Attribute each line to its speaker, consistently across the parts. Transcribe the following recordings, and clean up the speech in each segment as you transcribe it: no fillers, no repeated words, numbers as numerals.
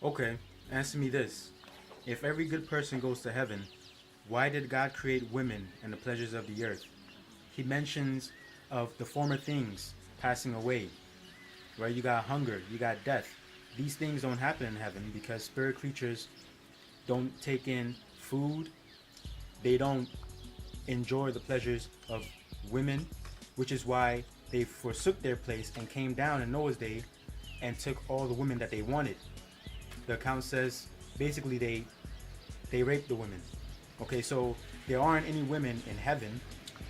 Speaker 1: Okay, answer me this. If every good person goes to heaven, why did God create women and the pleasures of the earth? He mentions of the former things passing away, right? You got hunger, you got death. These things don't happen in heaven because spirit creatures don't take in food, they don't enjoy the pleasures of women, which is why they forsook their place and came down in Noah's day and took all the women that they wanted. The account says basically they raped the women. Okay, so there aren't any women in heaven.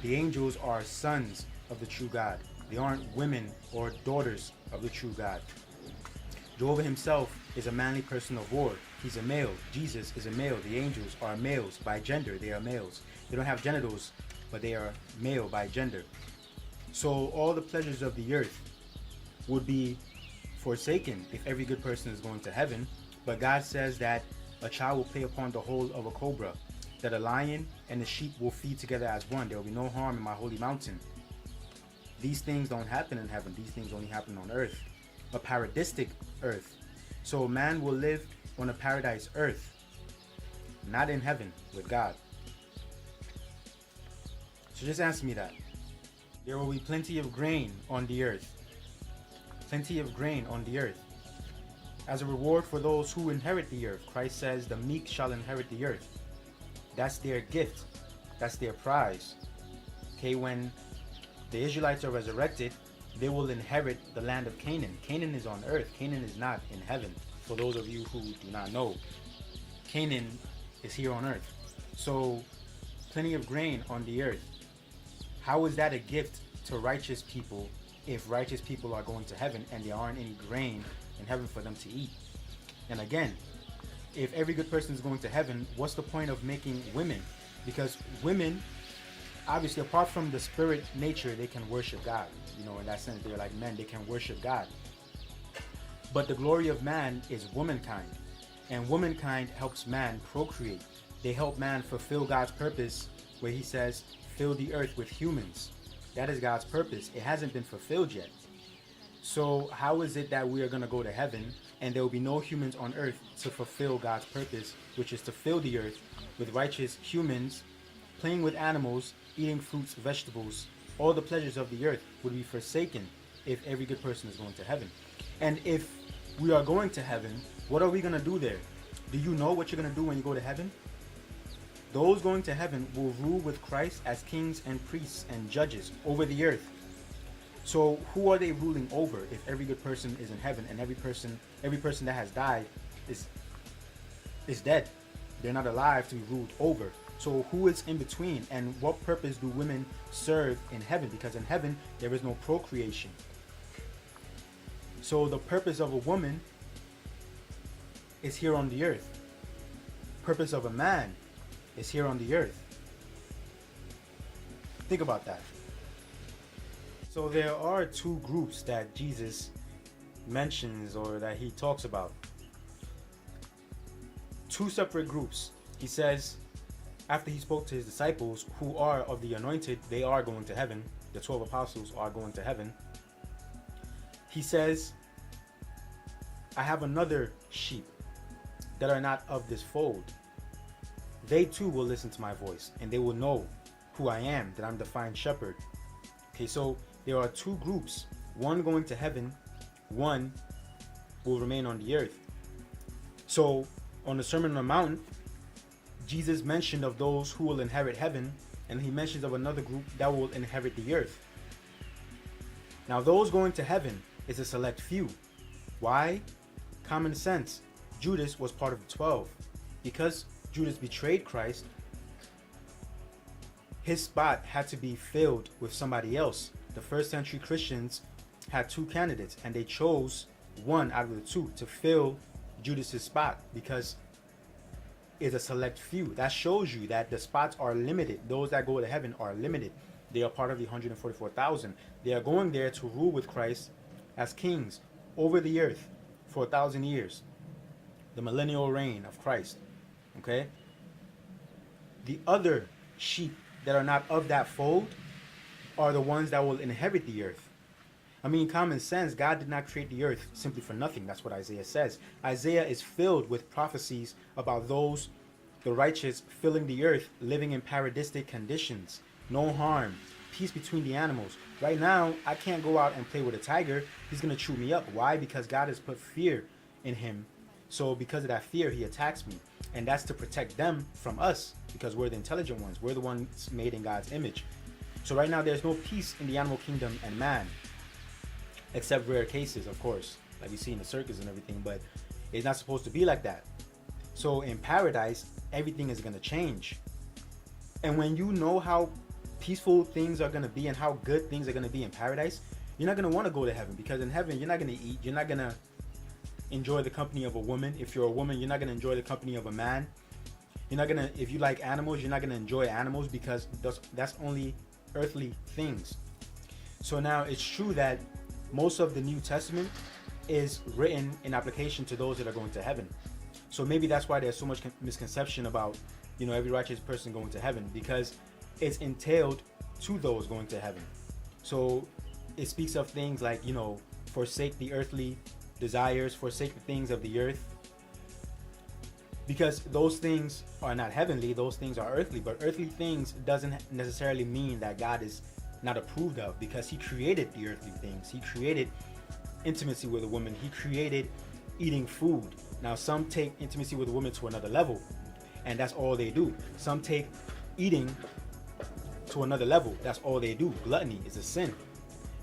Speaker 1: The angels are sons of the true God. They aren't women or daughters of the true God. Jehovah himself is a manly person of war. He's a male. Jesus is a male. The angels are males by gender. They are males. They don't have genitals, but they are male by gender. So all the pleasures of the earth would be forsaken if every good person is going to heaven. But God says that a child will play upon the hole of a cobra, that a lion and a sheep will feed together as one. There will be no harm in my holy mountain. These things don't happen in heaven. These things only happen on earth, a paradistic earth. So man will live on a paradise earth, not in heaven with God. So just answer me that. There will be plenty of grain on the earth. Plenty of grain on the earth. As a reward for those who inherit the earth, Christ says the meek shall inherit the earth. That's their gift. That's their prize. Okay, when the Israelites are resurrected, they will inherit the land of Canaan. Canaan is on earth. Canaan is not in heaven. For those of you who do not know, Canaan is here on earth. So, plenty of grain on the earth. How is that a gift to righteous people if righteous people are going to heaven and there aren't any grain in heaven for them to eat? And again, if every good person is going to heaven, what's the point of making women? Because women, obviously, apart from the spirit nature, they can worship God. You know, in that sense, they're like men, they can worship God. But the glory of man is womankind. And womankind helps man procreate. They help man fulfill God's purpose where he says, fill the earth with humans. That is God's purpose. It hasn't been fulfilled yet. So how is it that we are going to go to heaven and there will be no humans on earth to fulfill God's purpose, which is to fill the earth with righteous humans, playing with animals, eating fruits, vegetables? All the pleasures of the earth would be forsaken if every good person is going to heaven. And if we are going to heaven, what are we going to do there? Do you know what you're going to do when you go to heaven? Those going to heaven will rule with Christ as kings and priests and judges over the earth. So who are they ruling over if every good person is in heaven and every person that has died is dead? They're not alive to be ruled over. So who is in between, and what purpose do women serve in heaven? Because in heaven there is no procreation. So the purpose of a woman is here on the earth. Purpose of a man is here on the earth. Think about that. So there are two groups that Jesus mentions or that he talks about. Two separate groups. He says, after he spoke to his disciples who are of the anointed, they are going to heaven. The 12 apostles are going to heaven. He says, I have another sheep that are not of this fold. They too will listen to my voice and they will know who I am, that I'm the fine shepherd. Okay, so there are two groups, one going to heaven, one will remain on the earth. So on the Sermon on the Mount, Jesus mentioned of those who will inherit heaven, and he mentions of another group that will inherit the earth. Now those going to heaven is a select few. Why? Common sense. Judas was part of the 12. Because Judas betrayed Christ, his spot had to be filled with somebody else. The first century Christians had two candidates and they chose one out of the two to fill Judas's spot because it's a select few. That shows you that the spots are limited. Those that go to heaven are limited. They are part of the 144,000. They are going there to rule with Christ as kings over the earth for 1,000 years. The millennial reign of Christ. Okay? The other sheep that are not of that fold are the ones that will inherit the earth. I mean, common sense, God did not create the earth simply for nothing. That's what Isaiah says. Isaiah is filled with prophecies about those, the righteous, filling the earth, living in paradistic conditions. No harm, peace between the animals. Right now, I can't go out and play with a tiger. He's going to chew me up. Why? Because God has put fear in him. So because of that fear, he attacks me. And that's to protect them from us, because we're the intelligent ones. We're the ones made in God's image. So right now, there's no peace in the animal kingdom and man. Except rare cases, of course, like we see in the circus and everything, but it's not supposed to be like that. So in paradise, everything is going to change. And when you know how peaceful things are going to be and how good things are going to be in paradise, you're not going to want to go to heaven, because in heaven, you're not going to eat. You're not going to enjoy the company of a woman. If you're a woman, you're not going to enjoy the company of a man. You're not going to, if you like animals, you're not going to enjoy animals, because that's only earthly things. So now it's true that most of the New Testament is written in application to those that are going to heaven. So maybe that's why there's so much misconception about, every righteous person going to heaven, because it's entailed to those going to heaven. So it speaks of things like, forsake the earthly desires, forsake the things of the earth, because those things are not heavenly, those things are earthly. But earthly things doesn't necessarily mean that God is not approved of, because he created the earthly things. He created intimacy with a woman. He created eating food. Now some take intimacy with a woman to another level, and that's all they do. Some take eating to another level. That's all they do. Gluttony is a sin,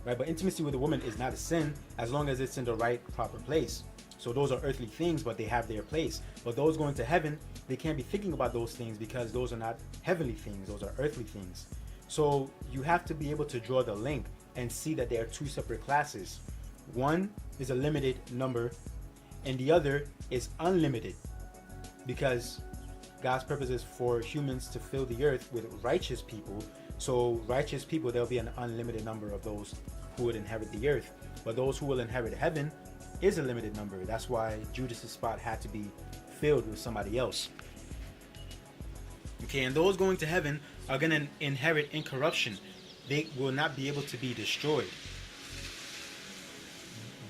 Speaker 1: right? But intimacy with a woman is not a sin as long as it's in the right, proper place. So those are earthly things, but they have their place. But those going to heaven, they can't be thinking about those things, because those are not heavenly things. Those are earthly things. So you have to be able to draw the link and see that there are two separate classes. One is a limited number, and the other is unlimited, because God's purpose is for humans to fill the earth with righteous people. So righteous people, there'll be an unlimited number of those who would inherit the earth. But those who will inherit heaven is a limited number. That's why Judas's spot had to be filled with somebody else. Okay, and those going to heaven are going to inherit incorruption. They will not be able to be destroyed.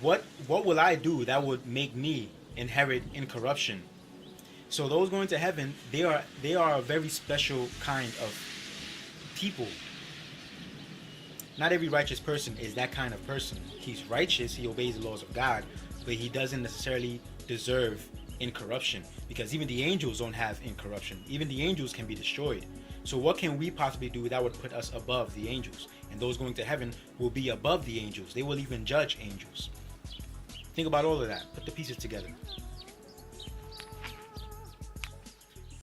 Speaker 1: What will I do that would make me inherit incorruption? So those going to heaven, they are a very special kind of people. Not every righteous person is that kind of person. He's righteous, he obeys the laws of God, but he doesn't necessarily deserve incorruption, because even the angels don't have incorruption. Even the angels can be destroyed. So what can we possibly do that would put us above the angels? And those going to heaven will be above the angels. They will even judge angels. Think about all of that. Put the pieces together.